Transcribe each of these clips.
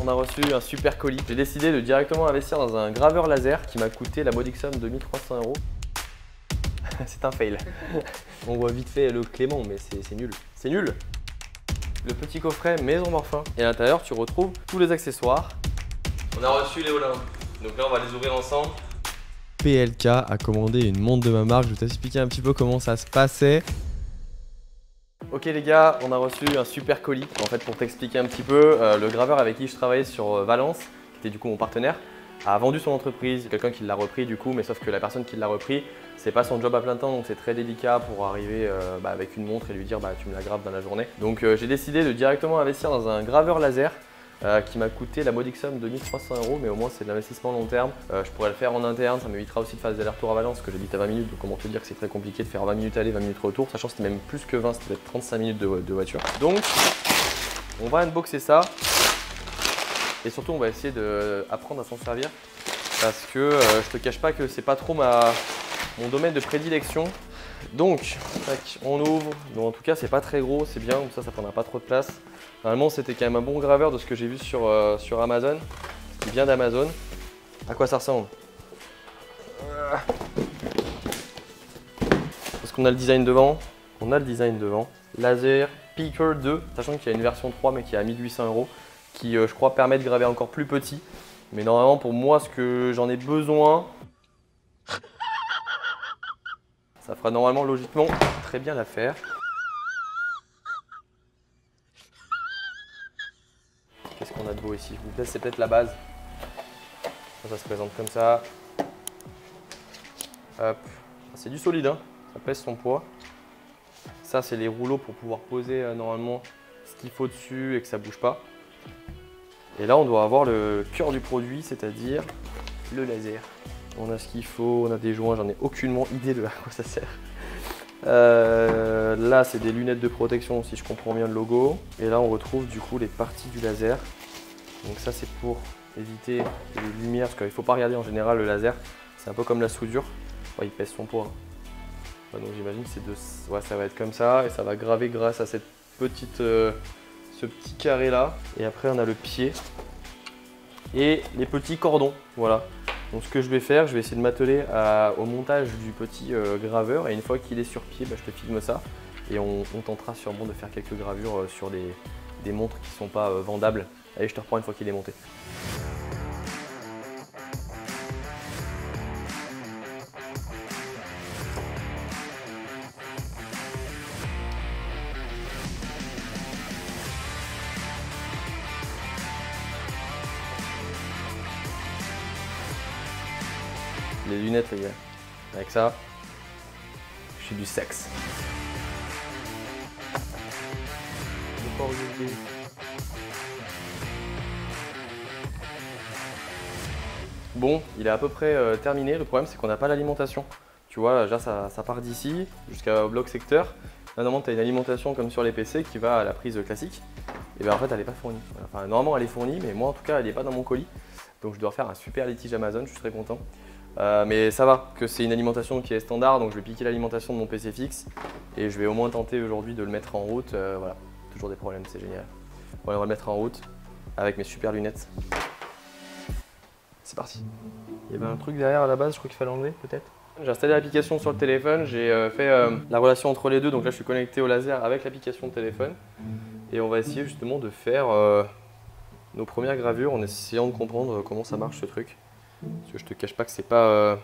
on a reçu un super colis. J'ai décidé de directement investir dans un graveur laser qui m'a coûté la modique somme de 1300 €. C'est un fail. On voit vite fait le Clément, mais c'est nul. C'est nul. Le petit coffret Maison Morphin. Et à l'intérieur, tu retrouves tous les accessoires. On a reçu les Olympe. Donc là, on va les ouvrir ensemble. PLK a commandé une montre de ma marque. Je vais t'expliquer un petit peu comment ça se passait. Ok les gars, on a reçu un super colis. En fait, pour t'expliquer un petit peu, le graveur avec qui je travaillais sur Valence, qui était du coup mon partenaire, a vendu son entreprise. Quelqu'un qui l'a repris du coup, mais sauf que la personne qui l'a repris, c'est pas son job à plein temps, donc c'est très délicat pour arriver avec une montre et lui dire tu me la graves dans la journée. Donc j'ai décidé de directement investir dans un graveur laser qui m'a coûté la modique somme de 1300 €, mais au moins c'est de l'investissement long terme. Je pourrais le faire en interne, ça m'évitera aussi de faire des allers-retours à Valence, parce que j'habite à 20 minutes, donc comment te dire que c'est très compliqué de faire 20 minutes aller, 20 minutes retour, sachant que c'était même plus que 20, c'était peut-être 35 minutes de voiture. Donc on va unboxer ça, et surtout on va essayer d'apprendre à s'en servir, parce que je te cache pas que c'est pas trop mon domaine de prédilection. Donc, tac, on ouvre. Donc, en tout cas, c'est pas très gros, c'est bien, comme ça prendra pas trop de place. Normalement, c'était quand même un bon graveur de ce que j'ai vu sur Amazon. Il vient d'Amazon. À quoi ça ressemble? Parce qu'on a le design devant. On a le design devant. Laser Peaker 2, sachant qu'il y a une version 3 mais qui est à 1800 €, qui je crois permet de graver encore plus petit. Mais normalement, pour moi, ce que j'en ai besoin, ça fera normalement logiquement très bien l'affaire. Qu'est-ce qu'on a de beau ici? C'est peut-être la base. Ça se présente comme ça. Hop. C'est du solide, hein. Ça pèse son poids. Ça, c'est les rouleaux pour pouvoir poser normalement ce qu'il faut dessus et que ça ne bouge pas. Et là, on doit avoir le cœur du produit, c'est-à-dire le laser. On a ce qu'il faut, on a des joints, j'en ai aucunement idée de à quoi ça sert. Là, c'est des lunettes de protection, si je comprends bien le logo. Et là, on retrouve du coup les parties du laser. Donc ça, c'est pour éviter les lumières, parce qu'il ne faut pas regarder en général le laser. C'est un peu comme la soudure. Ouais, il pèse son poids. Ouais, donc j'imagine que ouais, ça va être comme ça et ça va graver grâce à cette petite, ce petit carré là. Et après, on a le pied et les petits cordons. Voilà. Donc ce que je vais faire, je vais essayer de m'atteler au montage du petit graveur, et une fois qu'il est sur pied, je te filme ça et on tentera sûrement de faire quelques gravures sur des montres qui ne sont pas vendables. Allez, je te reprends une fois qu'il est monté. Les lunettes les gars, avec ça, je suis du sexe. Bon, il est à peu près terminé. Le problème, c'est qu'on n'a pas l'alimentation. Tu vois, là, ça part d'ici jusqu'au bloc secteur. Là, normalement, tu as une alimentation comme sur les PC qui va à la prise classique. Et bien en fait, elle n'est pas fournie. Enfin, normalement, elle est fournie, mais moi, en tout cas, elle n'est pas dans mon colis. Donc, je dois faire un super litige Amazon. Je suis très content. Mais ça va, que c'est une alimentation qui est standard. Donc, je vais piquer l'alimentation de mon PC fixe. Et je vais au moins tenter aujourd'hui de le mettre en route. Voilà, toujours des problèmes, c'est génial. Bon, on va le mettre en route avec mes super lunettes. C'est parti. Il y avait un truc derrière à la base, je crois qu'il fallait enlever peut-être. J'ai installé l'application sur le téléphone, j'ai fait la relation entre les deux, donc là je suis connecté au laser avec l'application de téléphone. Et on va essayer justement de faire nos premières gravures en essayant de comprendre comment ça marche ce truc. Parce que je te cache pas que c'est pas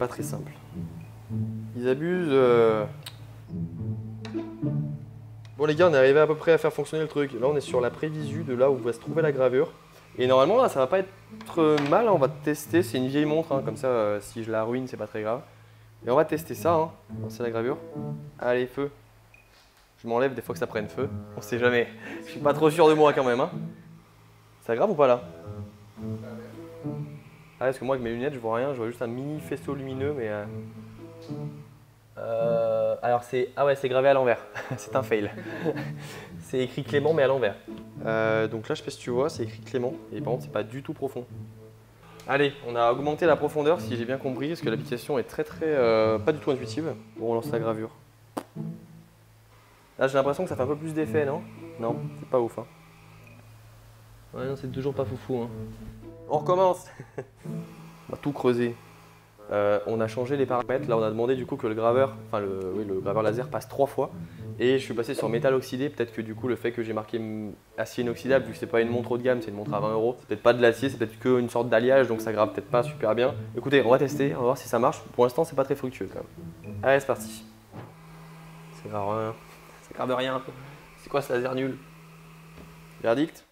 très simple. Ils abusent. Bon les gars, on est arrivé à peu près à faire fonctionner le truc. Là on est sur la prévisu de là où va se trouver la gravure. Et normalement là ça va pas être mal, on va tester, c'est une vieille montre, hein, comme ça si je la ruine c'est pas très grave. Et on va tester ça, hein. C'est la gravure. Allez, feu. Je m'enlève des fois que ça prenne feu, on sait jamais. Je suis pas trop sûr de moi quand même, hein. Ça grave ou pas là? Ah, parce que moi avec mes lunettes je vois rien, je vois juste un mini faisceau lumineux mais... Alors c'est... Ah ouais, c'est gravé à l'envers, c'est un fail. C'est écrit Clément mais à l'envers. Donc là je sais pas si tu vois, c'est écrit Clément et par contre c'est pas du tout profond. Allez, on a augmenté la profondeur si j'ai bien compris, parce que l'application est pas du tout intuitive. Bon, on lance la gravure. Là j'ai l'impression que ça fait un peu plus d'effet, non? Non, c'est pas ouf, hein. Ouais, non, c'est toujours pas foufou. Hein. On recommence. On va tout creuser. On a changé les paramètres. Là, on a demandé du coup que le graveur, enfin le graveur laser passe 3 fois. Et je suis passé sur métal oxydé. Peut-être que du coup, le fait que j'ai marqué acier inoxydable, vu que c'est pas une montre haut de gamme, c'est une montre à 20 €. C'est peut-être pas de l'acier, c'est peut-être qu'une sorte d'alliage, donc ça grave peut-être pas super bien. Écoutez, on va tester, on va voir si ça marche. Pour l'instant, c'est pas très fructueux quand même. Allez, c'est parti. Ça grave rien. Ça grave rien. C'est quoi ce laser nul? Verdict?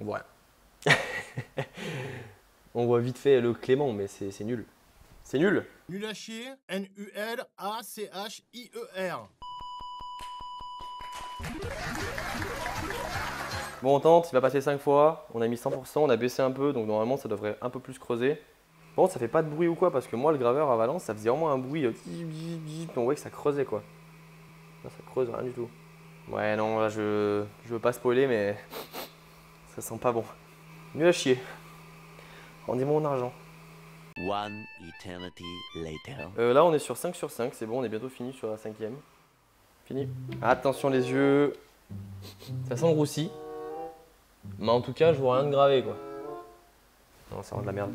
Ouais. On voit vite fait le Clément, mais c'est nul. C'est nul. Nul à chier, N-U-L-A-C-H-I-E-R. Bon, on tente, il va passer 5 fois. On a mis 100%, on a baissé un peu, donc normalement ça devrait un peu plus creuser. Bon, ça fait pas de bruit ou quoi, parce que moi, le graveur à Valence, ça faisait vraiment un bruit. On voit que ça creusait quoi. Là, ça creuse rien du tout. Ouais, non, là je veux pas spoiler, mais ça sent pas bon. Nul à chier. Rendez-moi mon argent. One eternity later. Là, on est sur 5 sur 5, c'est bon, on est bientôt fini sur la 5e. Fini. Attention les yeux. Ça sent le roussi. Mais en tout cas, je vois rien de gravé quoi. Non, ça rend de la merde.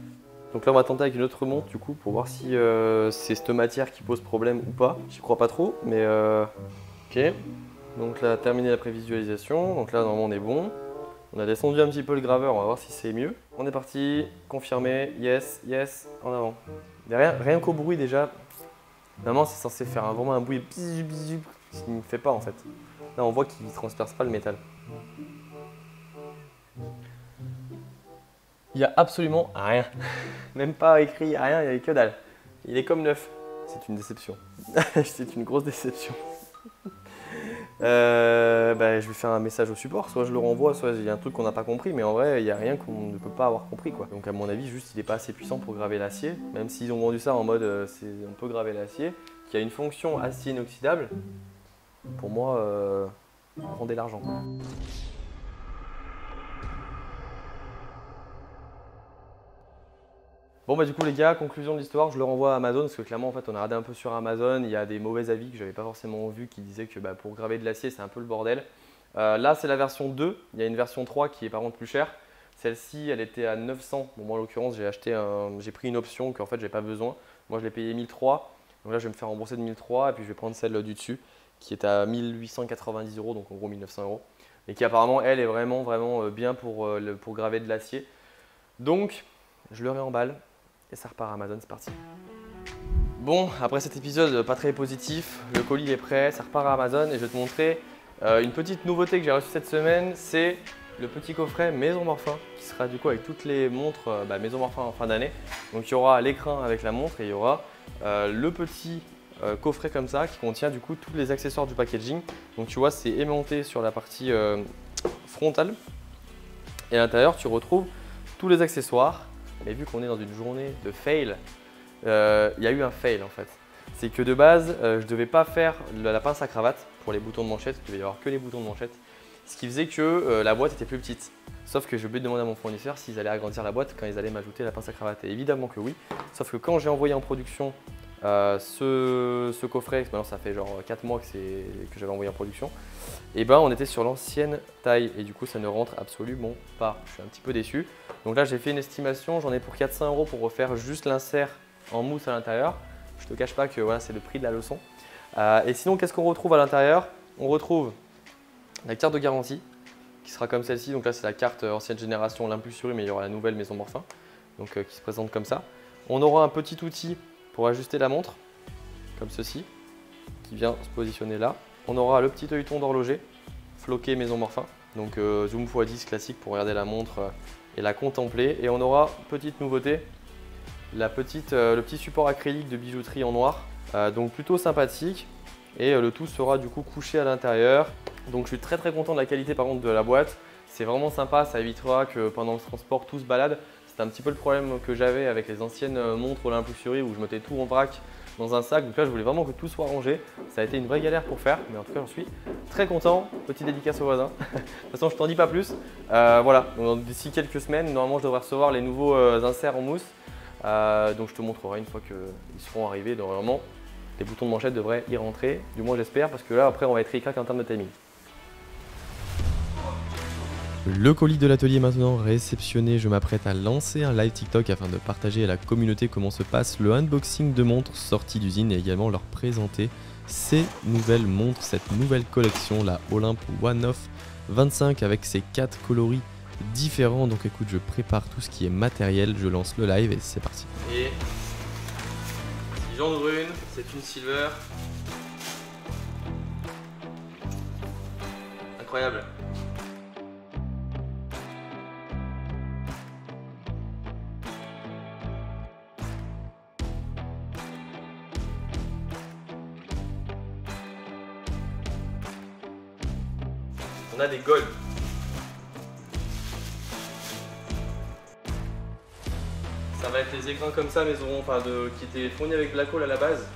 Donc là, on va tenter avec une autre montre du coup pour voir si c'est cette matière qui pose problème ou pas. J'y crois pas trop, mais ok. Donc là, terminé la prévisualisation. Donc là, normalement, on est bon. On a descendu un petit peu le graveur, on va voir si c'est mieux. On est parti, confirmé, yes, yes, en avant. Rien qu'au bruit déjà, normalement c'est censé faire vraiment un bruit bisou bisou, ce qu'il ne fait pas en fait. Là on voit qu'il ne transperce pas le métal. Il n'y a absolument rien, même pas écrit, il n'y a rien, il n'y a que dalle. Il est comme neuf, c'est une déception, c'est une grosse déception. Je vais faire un message au support, soit je le renvoie, soit il y a un truc qu'on n'a pas compris, mais en vrai il n'y a rien qu'on ne peut pas avoir compris quoi. Donc à mon avis juste il n'est pas assez puissant pour graver l'acier, même s'ils ont vendu ça en mode on peut graver l'acier, qui a une fonction acier inoxydable, pour moi rendez l'argent. Bon bah du coup les gars, conclusion de l'histoire, je le renvoie à Amazon parce que clairement en fait on a regardé un peu sur Amazon, il y a des mauvais avis que j'avais pas forcément vu qui disaient que pour graver de l'acier c'est un peu le bordel. Là c'est la version 2, il y a une version 3 qui est par contre plus chère. Celle-ci elle était à 900, bon moi en l'occurrence j'ai pris une option qu'en fait j'ai pas besoin. Moi je l'ai payé 1003, donc là je vais me faire rembourser de 1003 et puis je vais prendre celle du dessus qui est à 1890 €, donc en gros 1900 € et qui apparemment elle est vraiment bien pour graver de l'acier. Donc je le réemballe. Et ça repart à Amazon, c'est parti. Bon, après cet épisode pas très positif, le colis est prêt, ça repart à Amazon et je vais te montrer une petite nouveauté que j'ai reçue cette semaine, c'est le petit coffret Maison Morphin qui sera du coup avec toutes les montres Maison Morphin en fin d'année. Donc il y aura l'écran avec la montre et il y aura le petit coffret comme ça qui contient du coup tous les accessoires du packaging. Donc tu vois, c'est aimanté sur la partie frontale et à l'intérieur tu retrouves tous les accessoires. Mais vu qu'on est dans une journée de fail, il y a eu un fail en fait. C'est que de base, je ne devais pas faire la pince à cravate pour les boutons de manchette, il devait y avoir que les boutons de manchette. Ce qui faisait que la boîte était plus petite. Sauf que j'ai oublié de demander à mon fournisseur s'ils allaient agrandir la boîte quand ils allaient m'ajouter la pince à cravate. Et évidemment que oui. Sauf que quand j'ai envoyé en production ce coffret, maintenant ça fait genre 4 mois que j'avais envoyé en production, et ben on était sur l'ancienne taille et du coup ça ne rentre absolument pas. Je suis un petit peu déçu. Donc là j'ai fait une estimation, j'en ai pour 400 € pour refaire juste l'insert en mousse à l'intérieur. Je te cache pas que voilà, c'est le prix de la leçon. Et sinon qu'est-ce qu'on retrouve à l'intérieur? On retrouve la carte de garantie qui sera comme celle-ci. Donc là c'est la carte ancienne génération l'impulsuri, mais il y aura la nouvelle Maison Morphin qui se présente comme ça. On aura un petit outil pour ajuster la montre comme ceci qui vient se positionner là. On aura le petit œilleton d'horloger floqué Maison Morphin, donc zoom x10 classique pour regarder la montre et la contempler. Et on aura, petite nouveauté, le petit support acrylique de bijouterie en noir, donc plutôt sympathique. Et le tout sera du coup couché à l'intérieur. Donc je suis très content de la qualité par contre de la boîte. C'est vraiment sympa, ça évitera que pendant le transport tout se balade. C'était un petit peu le problème que j'avais avec les anciennes montres Olympus-Fury où je mettais tout en vrac dans un sac. Donc là je voulais vraiment que tout soit rangé. Ça a été une vraie galère pour faire, mais en tout cas j'en suis très content. Petite dédicace aux voisins. De toute façon je t'en dis pas plus. Voilà, d'ici quelques semaines, normalement je devrais recevoir les nouveaux inserts en mousse. Donc je te montrerai une fois qu'ils seront arrivés. Donc normalement les boutons de manchette devraient y rentrer, du moins j'espère, parce que là après on va être ric-rac en termes de timing. Le colis de l'atelier maintenant réceptionné, je m'apprête à lancer un live TikTok afin de partager à la communauté comment se passe le unboxing de montres sorties d'usine et également leur présenter ces nouvelles montres, cette nouvelle collection, la Olympe One of 25 avec ses 4 coloris différents. Donc écoute, je prépare tout ce qui est matériel, je lance le live et c'est parti. Et si j'en ouvre une, c'est une silver. Incroyable. On a des gold. Ça va être les écrans comme ça, mais qui étaient fournis avec Blackhole à la base.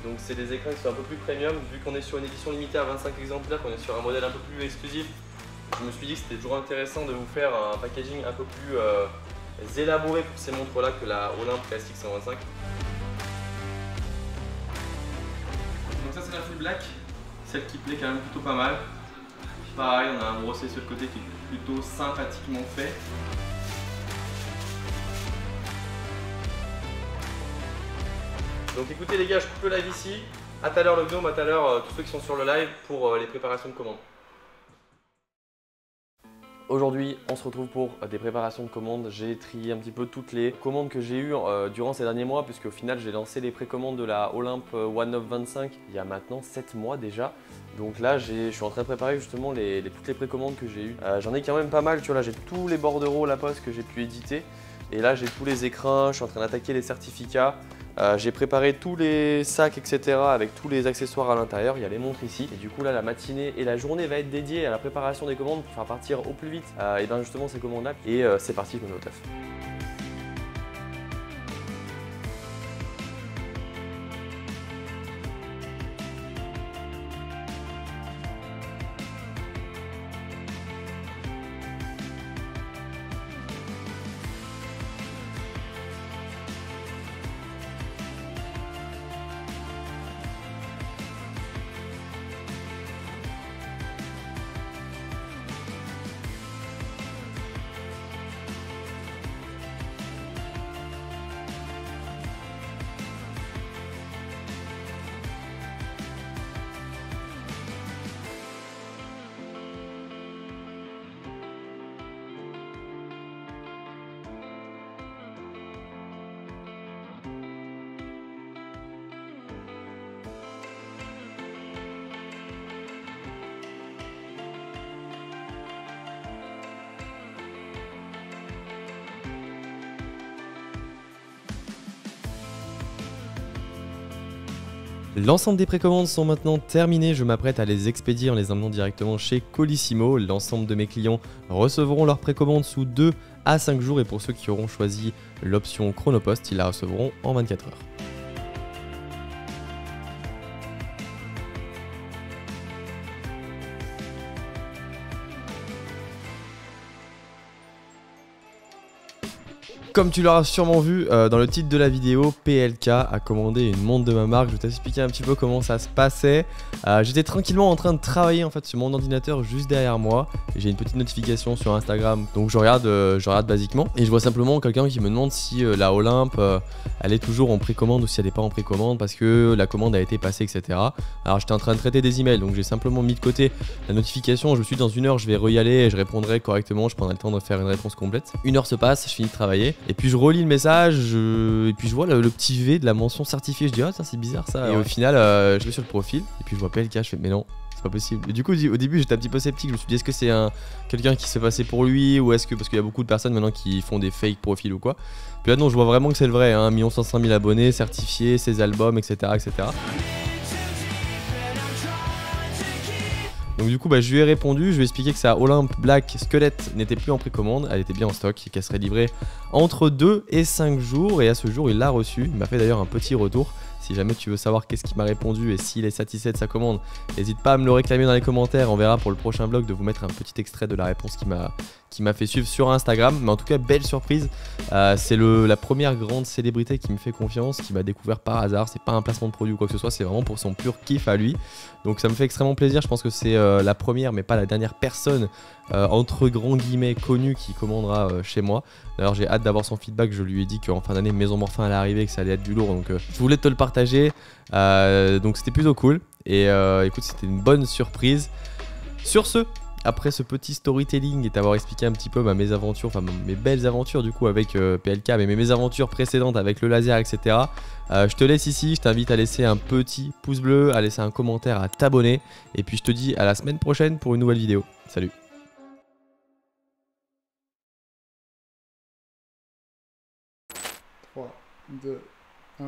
Donc c'est des écrans qui sont un peu plus premium. Vu qu'on est sur une édition limitée à 25 exemplaires, qu'on est sur un modèle un peu plus exclusif, je me suis dit que c'était toujours intéressant de vous faire un packaging un peu plus élaboré pour ces montres là que la Olympe classique 125. Donc ça c'est la full black, celle qui plaît quand même plutôt pas mal. Pareil, on a un brossé sur le côté qui est plutôt sympathiquement fait. Donc écoutez les gars, je coupe le live ici. À tout à l'heure le gnome, à tout à l'heure tous ceux qui sont sur le live pour les préparations de commandes. Aujourd'hui, on se retrouve pour des préparations de commandes. J'ai trié un petit peu toutes les commandes que j'ai eues durant ces derniers mois, puisque au final, j'ai lancé les précommandes de la Olympe One of 25 il y a maintenant 7 mois déjà. Donc là, je suis en train de préparer justement toutes les précommandes que j'ai eues. J'en ai quand même pas mal, tu vois, là j'ai tous les bordereaux La Poste que j'ai pu éditer. Et là, j'ai tous les écrins, je suis en train d'attaquer les certificats. J'ai préparé tous les sacs, etc. avec tous les accessoires à l'intérieur. Il y a les montres ici. Et du coup, là, la matinée et la journée va être dédiée à la préparation des commandes pour faire partir au plus vite et bien justement ces commandes-là. Et c'est parti, je me mets au taf. L'ensemble des précommandes sont maintenant terminées, je m'apprête à les expédier en les emmenant directement chez Colissimo. L'ensemble de mes clients recevront leurs précommandes sous 2 à 5 jours et pour ceux qui auront choisi l'option Chronopost, ils la recevront en 24 heures. Comme tu l'auras sûrement vu dans le titre de la vidéo, PLK a commandé une montre de ma marque. Je vais t'expliquer un petit peu comment ça se passait. J'étais tranquillement en train de travailler en fait sur mon ordinateur juste derrière moi. J'ai une petite notification sur Instagram, donc je regarde basiquement. Et je vois simplement quelqu'un qui me demande si la Olympe elle est toujours en précommande ou si elle n'est pas en précommande parce que la commande a été passée, etc. Alors j'étais en train de traiter des emails, donc j'ai simplement mis de côté la notification. Je me suis dit dans 1 heure je vais y aller et je répondrai correctement. Je prendrai le temps de faire une réponse complète. 1 heure se passe, je finis de travailler. Et puis je relis le message et puis je vois le petit V de la mention certifiée. Je dis ah c'est bizarre ça. Et au final je vais sur le profil et puis je vois PLK, je fais mais non. C'est pas possible. Et du coup au début j'étais un petit peu sceptique, je me suis dit est-ce que c'est quelqu'un qui se fait passer pour lui ou est-ce que parce qu'il y a beaucoup de personnes maintenant qui font des fake profils ou quoi. Puis là non, je vois vraiment que c'est le vrai, 1 500 000 abonnés, certifié, ses albums, etc. etc. Donc du coup je lui ai répondu, je lui ai expliqué que sa Olympe Black Squelette n'était plus en précommande, elle était bien en stock et qu'elle serait livrée entre 2 et 5 jours et à ce jour il l'a reçue. Il m'a fait d'ailleurs un petit retour. Si jamais tu veux savoir qu'est-ce qu'il m'a répondu et s'il est satisfait de sa commande, n'hésite pas à me le réclamer dans les commentaires. On verra pour le prochain vlog de vous mettre un petit extrait de la réponse qui m'a fait suivre sur Instagram. Mais en tout cas, belle surprise. C'est la première grande célébrité qui me fait confiance, qui m'a découvert par hasard. C'est pas un placement de produit ou quoi que ce soit, c'est vraiment pour son pur kiff à lui. Donc ça me fait extrêmement plaisir. Je pense que c'est la première, mais pas la dernière personne entre grands guillemets connue qui commandera chez moi. D'ailleurs, j'ai hâte d'avoir son feedback. Je lui ai dit qu'en fin d'année, Maison Morphin allait arriver, que ça allait être du lourd. Donc je voulais te le partager. Donc c'était plutôt cool. Et écoute, c'était une bonne surprise. Sur ce, après ce petit storytelling et t'avoir expliqué un petit peu mes aventures, enfin mes belles aventures du coup avec PLK, mais mes aventures précédentes avec le laser, etc. Je te laisse ici, je t'invite à laisser un petit pouce bleu, à laisser un commentaire, à t'abonner. Et puis je te dis à la semaine prochaine pour une nouvelle vidéo. Salut. 3, 2, 1.